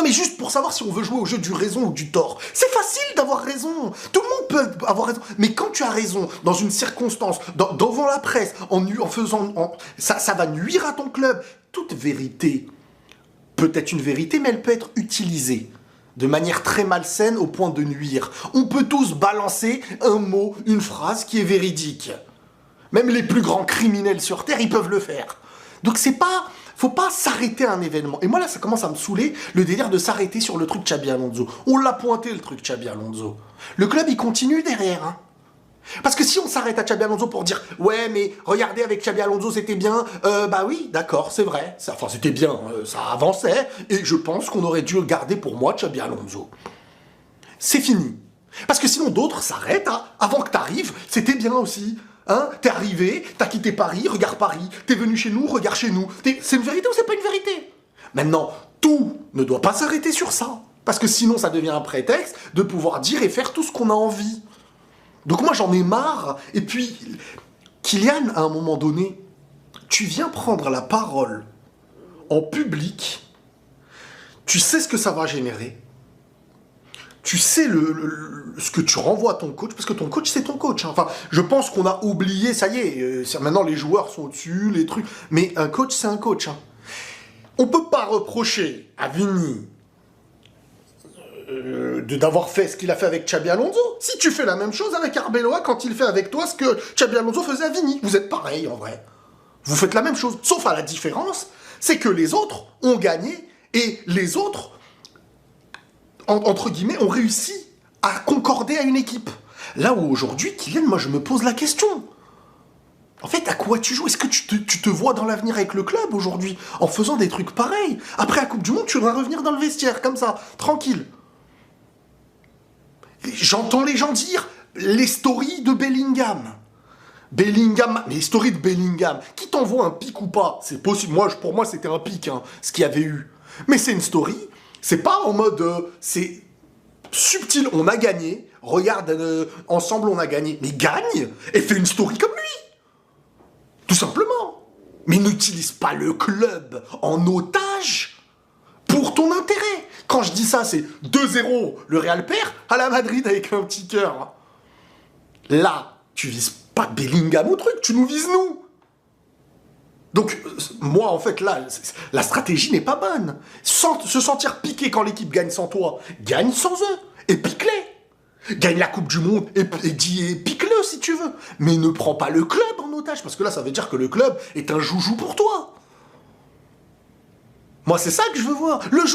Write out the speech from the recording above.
Non mais juste pour savoir si on veut jouer au jeu du raison ou du tort. C'est facile d'avoir raison. Tout le monde peut avoir raison. Mais quand tu as raison, dans une circonstance, devant la presse, en faisant... ça va nuire à ton club. Toute vérité peut être une vérité, mais elle peut être utilisée de manière très malsaine au point de nuire. On peut tous balancer un mot, une phrase qui est véridique. Même les plus grands criminels sur Terre, ils peuvent le faire. Donc faut pas s'arrêter à un événement. Et moi là, ça commence à me saouler, le délire de s'arrêter sur le truc Xabi Alonso. On l'a pointé, le truc Xabi Alonso. Le club, il continue derrière, hein. Parce que si on s'arrête à Xabi Alonso pour dire « Ouais, mais regardez, avec Xabi Alonso, c'était bien. » Bah oui, d'accord, c'est vrai. Enfin, c'était bien, ça avançait. Et je pense qu'on aurait dû garder pour moi Xabi Alonso. C'est fini. Parce que sinon, d'autres s'arrêtent. Hein. Avant que t'arrives, c'était bien aussi. Hein, t'es arrivé, t'as quitté Paris, regarde Paris. T'es venu chez nous, regarde chez nous. C'est une vérité ou c'est pas une vérité? Maintenant, tout ne doit pas s'arrêter sur ça. Parce que sinon, ça devient un prétexte de pouvoir dire et faire tout ce qu'on a envie. Donc moi, j'en ai marre. Et puis, Kylian, à un moment donné, tu viens prendre la parole en public. Tu sais ce que ça va générer. Tu sais ce que tu renvoies à ton coach, parce que ton coach, c'est ton coach. Hein. Enfin, je pense qu'on a oublié, ça y est, maintenant les joueurs sont au-dessus, les trucs. Mais un coach, c'est un coach. Hein. On peut pas reprocher à Vini d'avoir fait ce qu'il a fait avec Xabi Alonso. Si tu fais la même chose avec Arbeloa quand il fait avec toi ce que Xabi Alonso faisait à Vini. Vous êtes pareil, en vrai. Vous faites la même chose. Sauf à la différence, c'est que les autres ont gagné et les autres... entre guillemets, ont réussi à concorder à une équipe. Là où aujourd'hui, Kylian, moi je me pose la question. En fait, à quoi tu joues? Est-ce que tu te vois dans l'avenir avec le club aujourd'hui en faisant des trucs pareils? Après la Coupe du Monde, tu vas revenir dans le vestiaire, comme ça, tranquille. J'entends les gens dire les stories de Bellingham. Bellingham, mais les stories de Bellingham, qui t'envoie un pic ou pas? C'est possible. Pour moi, c'était un pic, hein, ce qu'il y avait eu. Mais c'est une story. C'est pas en mode, c'est subtil, on a gagné, regarde, ensemble on a gagné. Mais gagne et fais une story comme lui. Tout simplement. Mais n'utilise pas le club en otage pour ton intérêt. Quand je dis ça, c'est 2-0, le Real perd, à la Madrid avec un petit cœur. Là, tu vises pas Bellingham ou truc, tu nous vises nous. Donc, moi, en fait, là, la stratégie n'est pas bonne. Se sentir piqué quand l'équipe gagne sans toi, gagne sans eux, et pique-les. Gagne la Coupe du Monde, et pique-le si tu veux. Mais ne prends pas le club en otage, parce que là, ça veut dire que le club est un joujou pour toi. Moi, c'est ça que je veux voir. Le jour